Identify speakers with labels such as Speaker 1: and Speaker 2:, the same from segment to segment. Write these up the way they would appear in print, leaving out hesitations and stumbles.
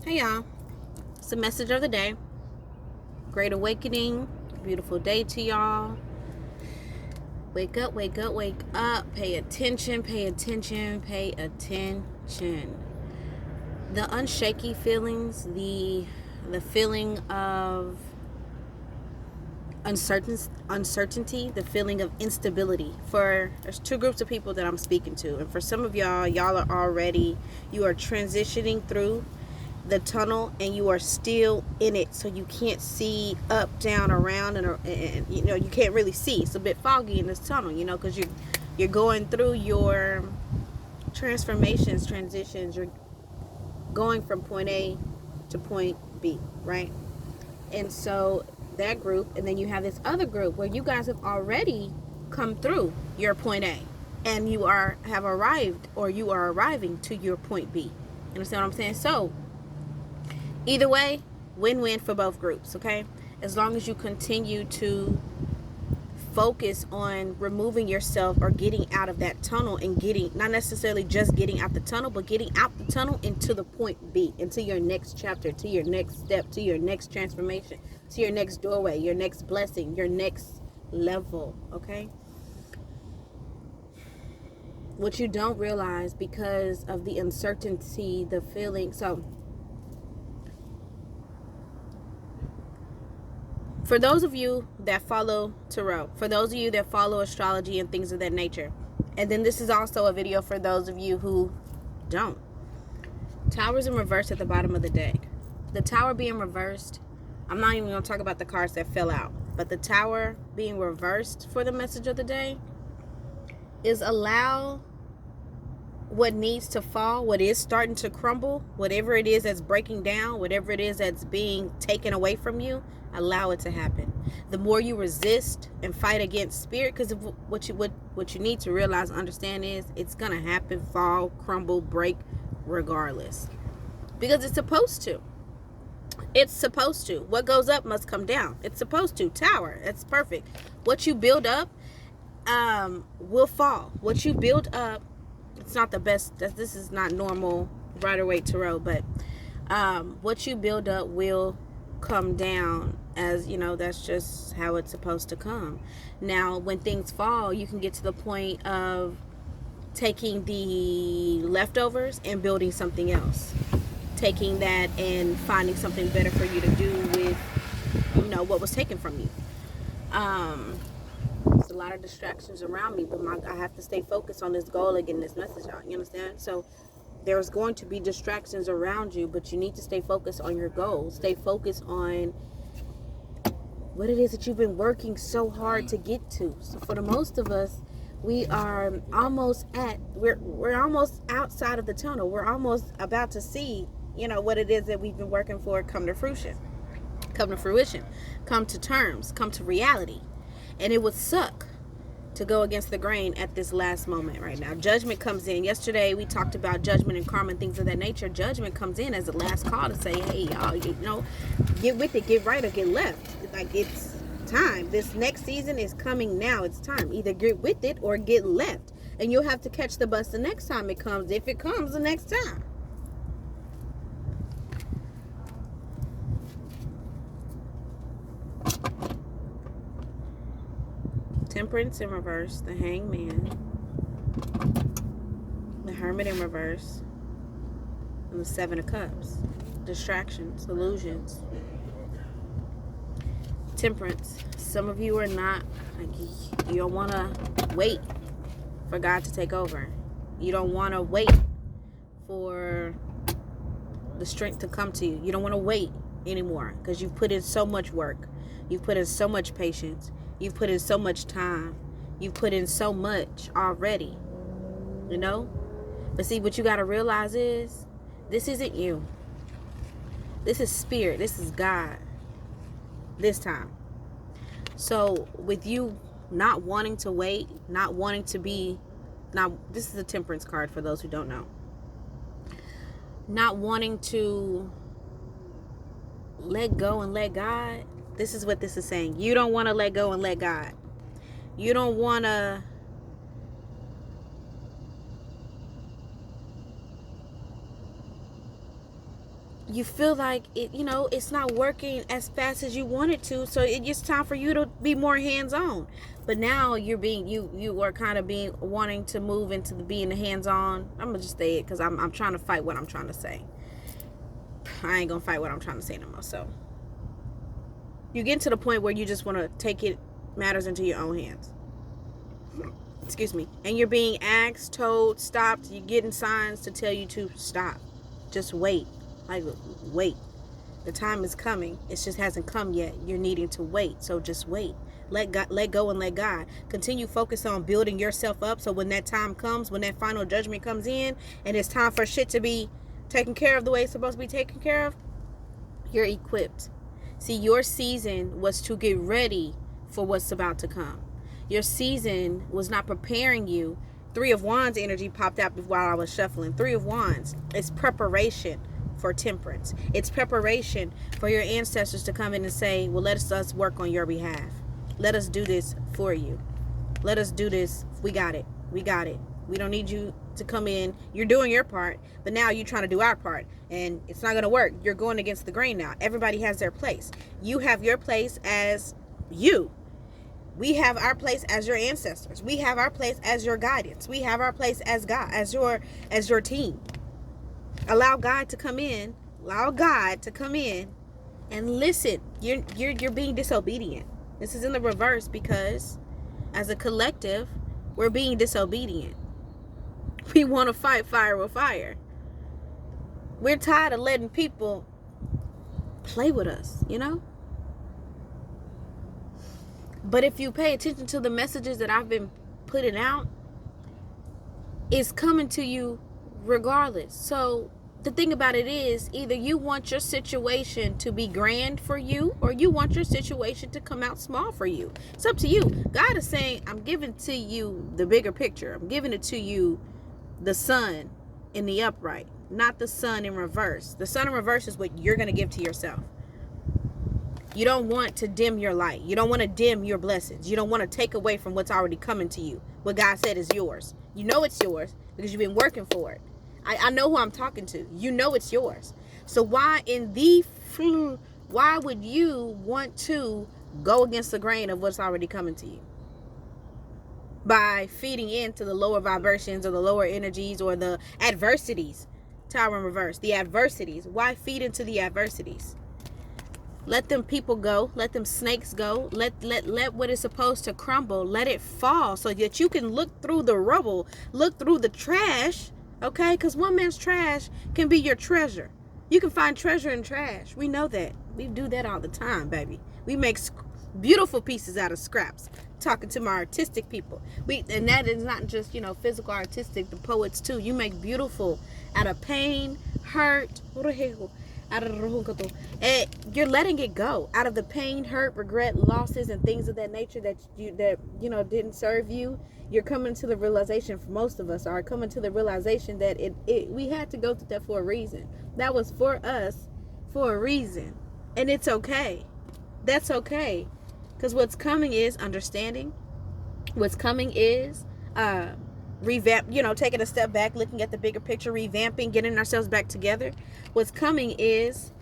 Speaker 1: Hey y'all, it's the message of the day. Great awakening, beautiful day to y'all. Wake up, wake up, wake up. Pay attention, pay attention, pay attention. The unshaky feelings, the feeling of uncertainty, the feeling of instability. There's two groups of people that I'm speaking to, and for some of y'all are already, you are transitioning through the tunnel and you are still in it, so you can't see up, down, around, and you can't really see. It's a bit foggy in this tunnel, because you're going through your transformations, transitions. You're going from point A to point B, right? And so that group, and then you have this other group where you guys have already come through your point A, and have arrived, or you are arriving to your point B. You understand what I'm saying? So either way, win-win for both groups, okay? As long as you continue to focus on removing yourself or getting out of that tunnel, and not necessarily just getting out the tunnel, but getting out the tunnel into the point B, into your next chapter, to your next step, to your next transformation, to your next doorway, your next blessing, your next level, okay? What you don't realize, because of the uncertainty, the feeling, so for those of you that follow tarot, for those of you that follow astrology and things of that nature, and then this is also a video for those of you who don't. Tower's in reverse at the bottom of the deck. The tower being reversed, I'm not even going to talk about the cards that fell out, but the tower being reversed for the message of the day is allow what needs to fall, what is starting to crumble, whatever it is that's breaking down, whatever it is that's being taken away from you, allow it to happen. The more you resist and fight against spirit, because what you need to realize, understand, is it's gonna happen, fall, crumble, break, regardless, because it's supposed to. It's supposed to. What goes up must come down. It's supposed to. Tower. It's perfect. What you build up will fall. What you build up, it's not the best. This is not normal Rider-Waite tarot, but what you build up will come down, as that's just how it's supposed to come. Now, when things fall, you can get to the point of taking the leftovers and building something else, taking that and finding something better for you to do with what was taken from you. There's a lot of distractions around me, but I have to stay focused on this goal and getting this message out. You understand? So there's going to be distractions around you, but you need to stay focused on your goals. Stay focused on what it is that you've been working so hard to get to. So for the most of us, we are almost we're almost outside of the tunnel. We're almost about to see, what it is that we've been working for come to fruition, come to terms, come to reality. And it would suck to go against the grain at this last moment right now. Judgment comes in. Yesterday we talked about judgment and karma and things of that nature. Judgment comes in as the last call to say, hey, y'all, get with it, get right or get left. Like, it's time. This next season is coming now. It's time. Either get with it or get left. And you'll have to catch the bus the next time it comes, if it comes the next time. Temperance in reverse, the Hangman, the Hermit in reverse, and the Seven of Cups. Distractions, illusions. Temperance. Some of you are not, you don't want to wait for God to take over. You don't want to wait for the strength to come to you. You don't want to wait anymore, because you've put in so much work. You've put in so much patience. You've put in so much time. You've put in so much already. But see, what you got to realize is, this isn't you. This is spirit. This is God. This time. So with you not wanting to wait, not wanting to be, now this is a temperance card for those who don't know. Not wanting to let go and let God. This is what this is saying. You don't want to let go and let God. You don't want to you feel like it, it's not working as fast as you want it to, so it's time for you to be more hands-on. But now you are kind of wanting to move into being the hands-on. I'm gonna just say it because I'm trying to fight what I'm trying to say. I ain't gonna fight what I'm trying to say no more. So you get to the point where you just want to take matters into your own hands. Excuse me. And you're being asked, told, stopped. You're getting signs to tell you to stop. Just wait. Like, wait. The time is coming. It just hasn't come yet. You're needing to wait. So just wait. Let go and let God. Continue focus on building yourself up, so when that time comes, when that final judgment comes in, and it's time for shit to be taken care of the way it's supposed to be taken care of, you're equipped. See, your season was to get ready for what's about to come. Your season was not preparing you. 3 of Wands energy popped out while I was shuffling. 3 of Wands is preparation for temperance. It's preparation for your ancestors to come in and say, well, let us work on your behalf. Let us do this for you. Let us do this. We got it. We got it. We don't need you to come in. You're doing your part, but now you're trying to do our part, and it's not going to work. You're going against the grain now. Everybody has their place. You have your place as you. We have our place as your ancestors. We have our place as your guidance. We have our place as God, as your team. Allow God to come in. Allow God to come in and listen. You're being disobedient. This is in the reverse because as a collective, we're being disobedient. We want to fight fire with fire. We're tired of letting people play with us, But if you pay attention to the messages that I've been putting out, it's coming to you regardless. So the thing about it is, either you want your situation to be grand for you, or you want your situation to come out small for you. It's up to you. God is saying, I'm giving to you the bigger picture. I'm giving it to you, the sun in the upright, not the sun in reverse. The sun in reverse is what you're going to give to yourself. You don't want to dim your light. You don't want to dim your blessings. You don't want to take away from what's already coming to you. What God said is yours. You know it's yours because you've been working for it. I know who I'm talking to. You know it's yours. So why would you want to go against the grain of what's already coming to you? By feeding into the lower vibrations or the lower energies or the adversities. Tower in reverse. The adversities. Why feed into the adversities? Let them people go. Let them snakes go. Let what is supposed to crumble, let it fall so that you can look through the rubble, look through the trash, okay? Because one man's trash can be your treasure. You can find treasure in trash. We know that. We do that all the time, baby. We make beautiful pieces out of scraps. Talking to my artistic people. And that is not just, physical artistic, the poets too. You make beautiful out of pain, hurt, and you're letting it go out of the pain, hurt, regret, losses, and things of that nature that didn't serve you. You're coming to the realization, for most of us are coming to the realization that we had to go through that for a reason. That was for us for a reason, and it's okay. That's okay, because what's coming is understanding. What's coming is revamp, taking a step back, looking at the bigger picture, revamping, getting ourselves back together. What's coming is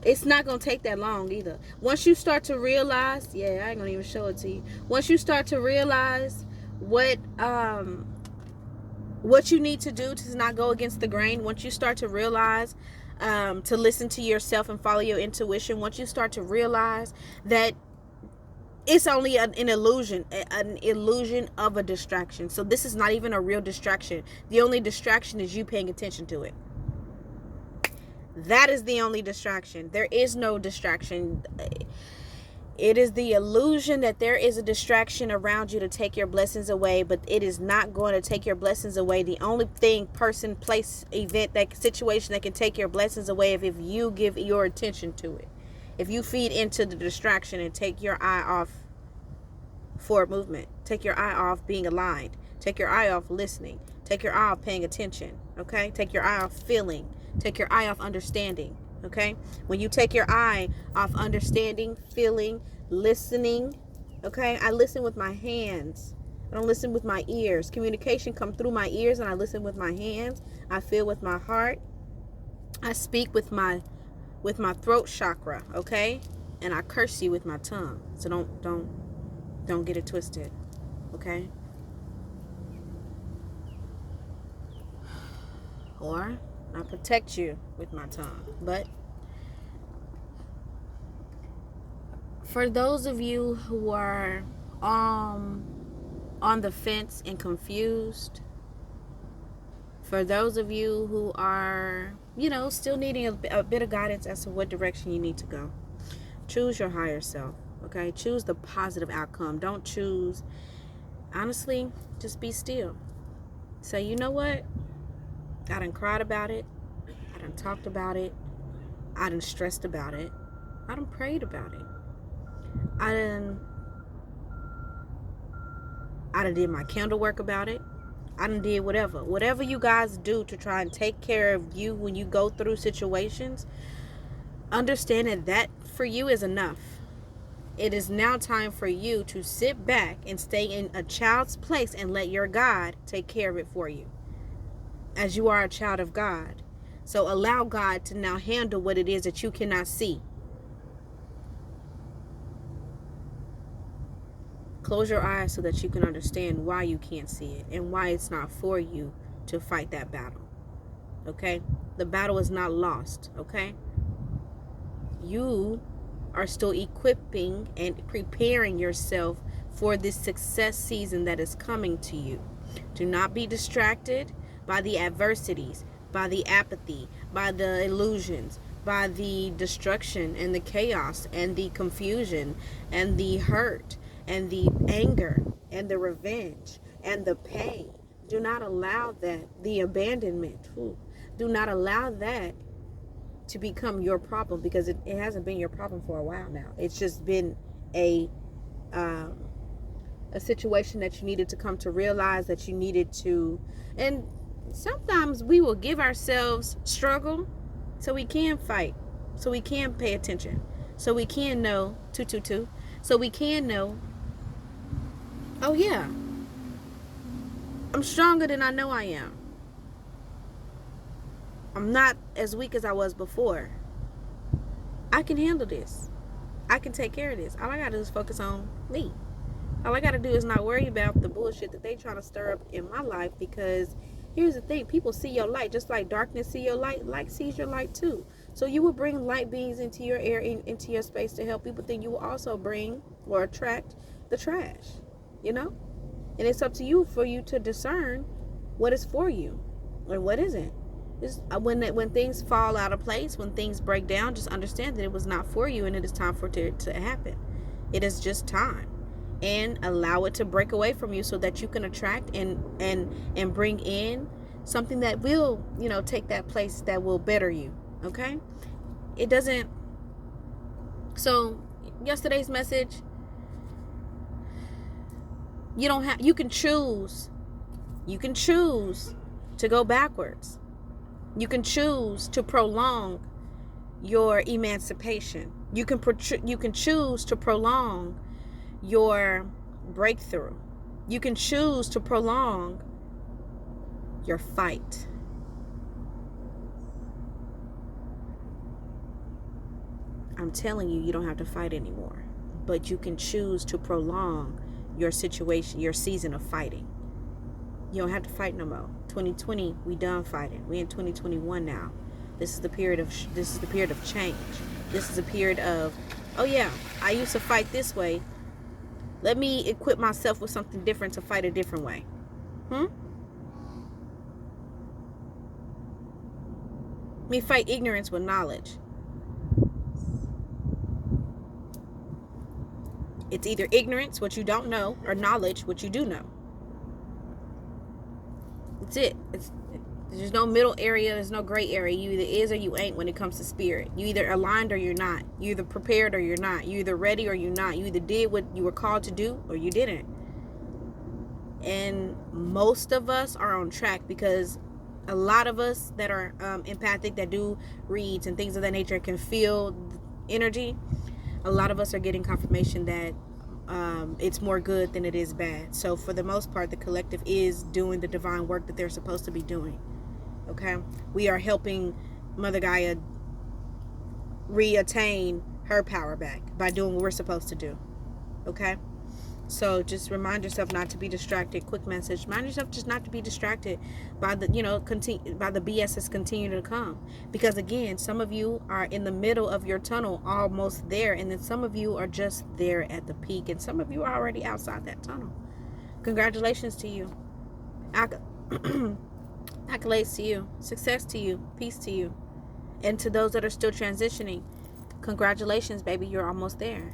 Speaker 1: it's not gonna take that long either. Once you start to realize, I ain't gonna even show it to you. Once you start to realize what you need to do to not go against the grain, once you start to realize to listen to yourself and follow your intuition, once you start to realize that it's only an illusion of a distraction. So this is not even a real distraction. The only distraction is you paying attention to it. That is the only distraction. There is no distraction. It is the illusion that there is a distraction around you to take your blessings away, but it is not going to take your blessings away. The only thing, person, place, event, that situation that can take your blessings away if you give your attention to it. If you feed into the distraction and take your eye off forward movement, take your eye off being aligned, take your eye off listening, take your eye off paying attention, okay? Take your eye off feeling, take your eye off understanding, okay? When you take your eye off understanding, feeling, listening, okay? I listen with my hands. I don't listen with my ears. Communication comes through my ears, and I listen with my hands. I feel with my heart. I speak with my throat chakra, okay? And I curse you with my tongue. So don't get it twisted, okay? Or I protect you with my tongue. But for those of you who are on the fence and confused, for those of you who are, still needing a bit of guidance as to what direction you need to go, choose your higher self, okay? Choose the positive outcome. Don't choose, honestly, just be still. Say, you know what? I done cried about it. I done talked about it. I done stressed about it. I done prayed about it. I done did my candle work about it. I done did whatever you guys do to try and take care of you when you go through situations. Understand that for you is enough. It is now time for you to sit back and stay in a child's place and let your God take care of it for you, as you are a child of God. So allow God to now handle what it is that you cannot see. Close your eyes so that you can understand why you can't see it and why it's not for you to fight that battle. Okay? The battle is not lost. Okay? You are still equipping and preparing yourself for this success season that is coming to you. Do not be distracted by the adversities, by the apathy, by the illusions, by the destruction and the chaos and the confusion and the hurt and the anger and the revenge and the pain. Do not allow that, the abandonment. Do not allow that to become your problem, because it hasn't been your problem for a while now. It's just been a situation that you needed to come to realize that you needed to. And sometimes we will give ourselves struggle so we can fight, so we can pay attention, so we can know so we can know, oh yeah, I'm stronger than I know I am. I'm not as weak as I was before. I can handle this. I can take care of this. All I gotta do is focus on me. All I gotta do is not worry about the bullshit that they trying to stir up in my life, because here's the thing, people see your light just like darkness see your light. Light sees your light too. So you will bring light beings into your air, into your space to help you, but then you will also bring or attract the trash, and it's up to you for you to discern what is for you and what isn't. When things fall out of place, when things break down, just understand that it was not for you, and it is time for it to happen. It is just time, and allow it to break away from you so that you can attract and bring in something that will, take that place that will better you. Okay? It doesn't. So yesterday's message, you can choose to go backwards. You can choose to prolong your emancipation. You can choose to prolong your breakthrough. You can choose to prolong your fight. I'm telling you, you don't have to fight anymore, but you can choose to prolong your situation, your season of fighting. You don't have to fight no more. 2020, we done fighting. We in 2021 now. This is the period of change. This is a period of, oh yeah, I used to fight this way. Let me equip myself with something different to fight a different way. Let me fight ignorance with knowledge. It's either ignorance, what you don't know, or knowledge, what you do know. That's it. There's no middle area. There's no gray area. You either is or you ain't when it comes to spirit. You either aligned or you're not. You either prepared or you're not. You either ready or you're not. You either did what you were called to do or you didn't. And most of us are on track, because a lot of us that are empathic, that do reads and things of that nature, can feel energy. A lot of us are getting confirmation that it's more good than it is bad. So for the most part, the collective is doing the divine work that they're supposed to be doing. Okay, we are helping Mother Gaia reattain her power back by doing what we're supposed to do. Okay, so just remind yourself not to be distracted. Quick message: remind yourself just not to be distracted by the by the BS that's continuing to come. Because again, some of you are in the middle of your tunnel, almost there, and then some of you are just there at the peak, and some of you are already outside that tunnel. Congratulations to you. Accolades to you, success to you, peace to you. And to those that are still transitioning, congratulations, baby, you're almost there.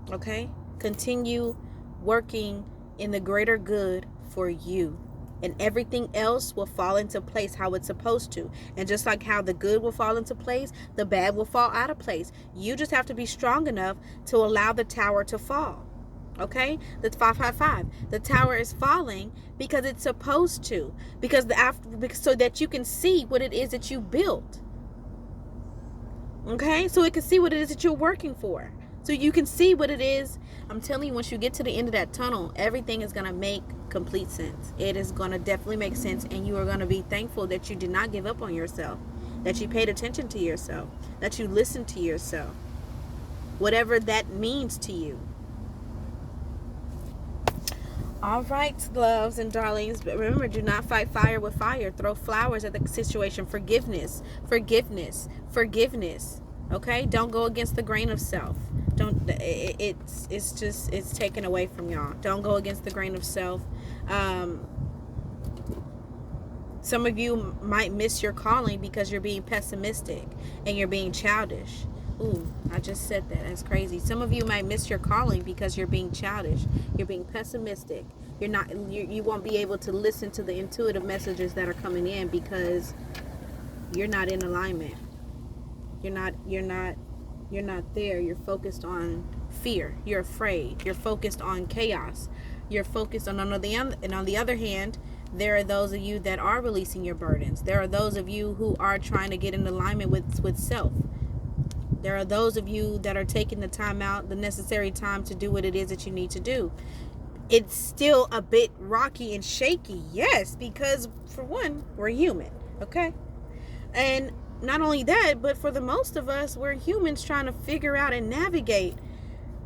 Speaker 1: Okay? Continue working in the greater good for you. And everything else will fall into place how it's supposed to. And just like how the good will fall into place, the bad will fall out of place. You just have to be strong enough to allow the tower to fall. Okay, the 555. The tower is falling because it's supposed to, because so that you can see what it is that you built. Okay, so it can see what it is that you're working for. So you can see what it is. I'm telling you, once you get to the end of that tunnel, everything is gonna make complete sense. It is gonna definitely make sense, and you are gonna be thankful that you did not give up on yourself, that you paid attention to yourself, that you listened to yourself, whatever that means to you. All right, loves and darlings, but remember, do not fight fire with fire. Throw flowers at the situation. Forgiveness, forgiveness, forgiveness. Okay, don't go against the grain of self. Don't. It's taken away from y'all. Don't go against the grain of self. Some of you might miss your calling because you're being pessimistic and you're being childish. Ooh, I just said that. That's crazy. Some of you might miss your calling because you're being childish. You're being pessimistic. You won't be able to listen to the intuitive messages that are coming in because you're not in alignment. You're not there. You're focused on fear. You're afraid. You're focused on chaos. You're focused on the other hand, there are those of you that are releasing your burdens. There are those of you who are trying to get in alignment with self. There are those of you that are taking the time out, the necessary time to do what it is that you need to do. It's still a bit rocky and shaky, yes, because for one, we're human, okay? And not only that, but for the most of us, we're humans trying to figure out and navigate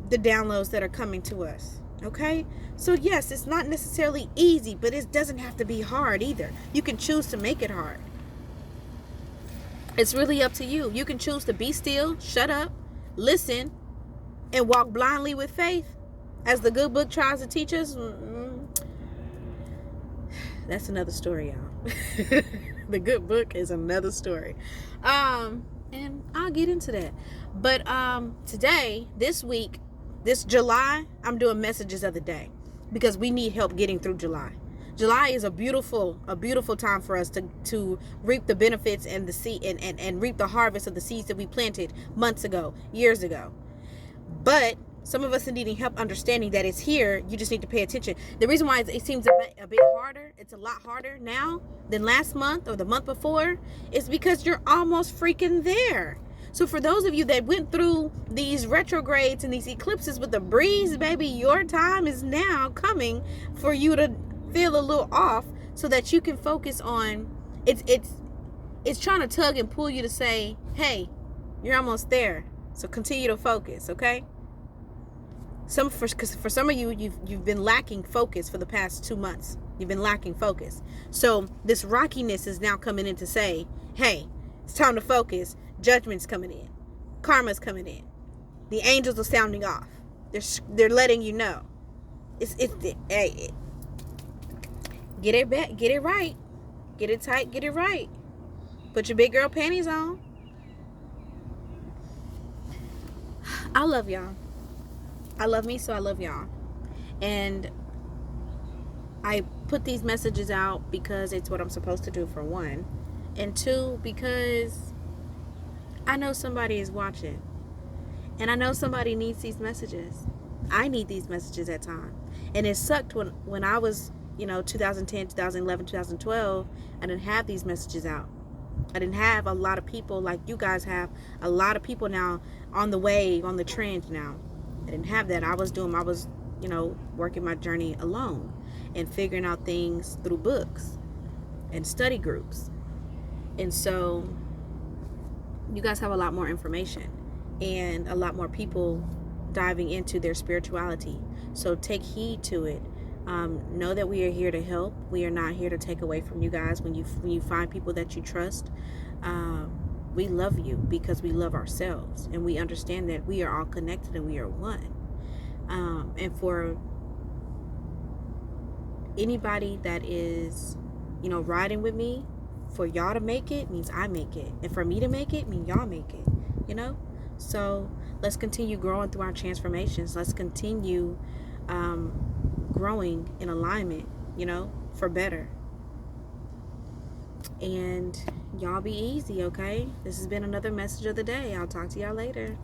Speaker 1: the downloads that are coming to us, okay? So yes, it's not necessarily easy, but it doesn't have to be hard either. You can choose to make it hard. It's really up to you. You can choose to be still, shut up, listen, and walk blindly with faith, as the good book tries to teach us. That's another story, y'all. The good book is another story. And I'll get into that. But today, this week, this July, I'm doing messages of the day because we need help getting through July. July is a beautiful time for us to reap the benefits and the seed and reap the harvest of the seeds that we planted months ago, years ago. But some of us are needing help understanding that it's here. You just need to pay attention. The reason why it seems a bit harder, it's a lot harder now than last month or the month before, is because you're almost freaking there. So for those of you that went through these retrogrades and these eclipses with the breeze, baby, your time is now coming for you to feel a little off so that you can focus on it's trying to tug and pull you to say, hey, you're almost there, so continue to focus. Okay, because for some of you, you've been lacking focus for the past 2 months. You've been lacking focus, so this rockiness is now coming in to say, hey, it's time to focus. Judgment's coming in, karma's coming in, the angels are sounding off. They're letting you know hey, get it back, get it right, get it tight, get it right. Put your big girl panties on. I love y'all. I love me, so I love y'all. And I put these messages out because it's what I'm supposed to do, for one. And two, because I know somebody is watching. And I know somebody needs these messages. I need these messages at times. And it sucked when I was 2010, 2011, 2012, I didn't have these messages out. I didn't have a lot of people like you guys have, a lot of people now on the wave, on the trend now. I didn't have that. I was, you know, working my journey alone and figuring out things through books and study groups. And so you guys have a lot more information and a lot more people diving into their spirituality. So take heed to it. Know that we are here to help. We are not here to take away from you guys. When you find people that you trust, we love you because we love ourselves, and we understand that we are all connected and we are one. And for anybody that is, you know, riding with me, for y'all to make it means I make it, and for me to make it means y'all make it, you know. So let's continue growing through our transformations. Let's continue growing in alignment, you know, for better. And y'all be easy, okay? This has been another message of the day. I'll talk to y'all later.